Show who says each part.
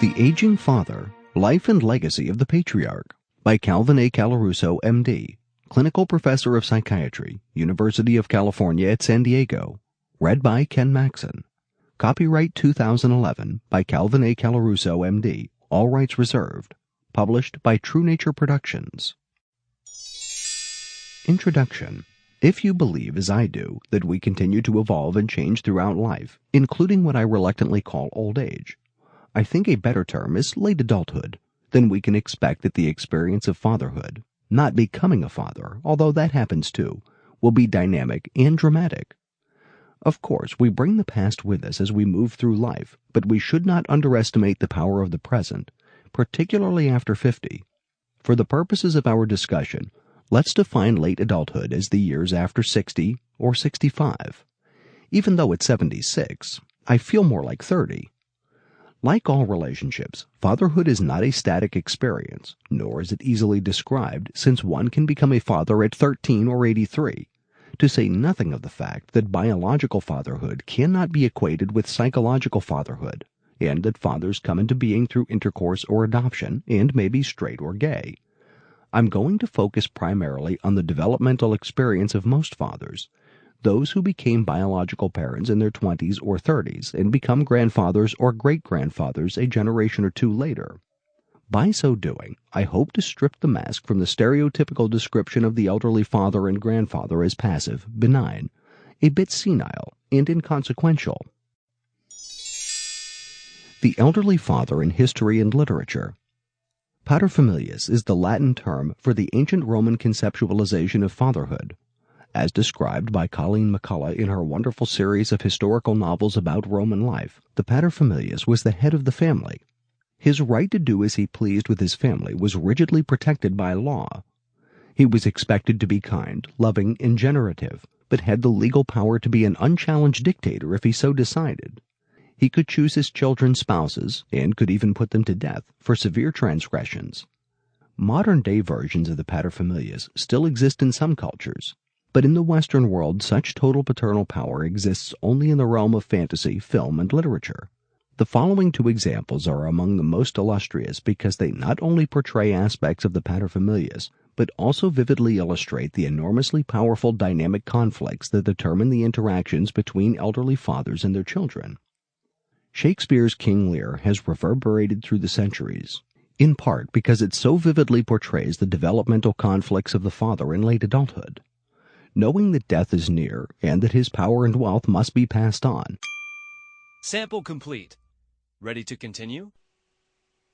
Speaker 1: The Aging Father, Life and Legacy of the Patriarch by Calvin A. Colarusso, M.D., Clinical Professor of Psychiatry, University of California at San Diego. Read by Ken Maxon. Copyright 2011 by Calvin A. Colarusso, M.D., all rights reserved. Published by True Nature Productions. Introduction. If you believe, as I do, that we continue to evolve and change throughout life, including what I reluctantly call old age, I think a better term is late adulthood, then we can expect that the experience of fatherhood, not becoming a father, although that happens too, will be dynamic and dramatic. Of course, we bring the past with us as we move through life, but we should not underestimate the power of the present, particularly after 50. For the purposes of our discussion, let's define late adulthood as the years after 60 or 65. Even though at 76, I feel more like 30. Like all relationships, fatherhood is not a static experience, nor is it easily described, since one can become a father at 13 or 83, to say nothing of the fact that biological fatherhood cannot be equated with psychological fatherhood, and that fathers come into being through intercourse or adoption, and may be straight or gay. I'm going to focus primarily on the developmental experience of most fathers, those who became biological parents in their 20s or 30s and become grandfathers or great-grandfathers a generation or two later. By so doing, I hope to strip the mask from the stereotypical description of the elderly father and grandfather as passive, benign, a bit senile, and inconsequential. The elderly father in history and literature. Paterfamilias is the Latin term for the ancient Roman conceptualization of fatherhood. As described by Colleen McCullough in her wonderful series of historical novels about Roman life, the paterfamilias was the head of the family. His right to do as he pleased with his family was rigidly protected by law. He was expected to be kind, loving, and generative, but had the legal power to be an unchallenged dictator if he so decided. He could choose his children's spouses, and could even put them to death for severe transgressions. Modern-day versions of the paterfamilias still exist in some cultures, but in the Western world such total paternal power exists only in the realm of fantasy, film, and literature. The following two examples are among the most illustrious because they not only portray aspects of the paterfamilias, but also vividly illustrate the enormously powerful dynamic conflicts that determine the interactions between elderly fathers and their children. Shakespeare's King Lear has reverberated through the centuries, in part because it so vividly portrays the developmental conflicts of the father in late adulthood. Knowing that death is near and that his power and wealth must be passed on.
Speaker 2: Sample complete. Ready to continue?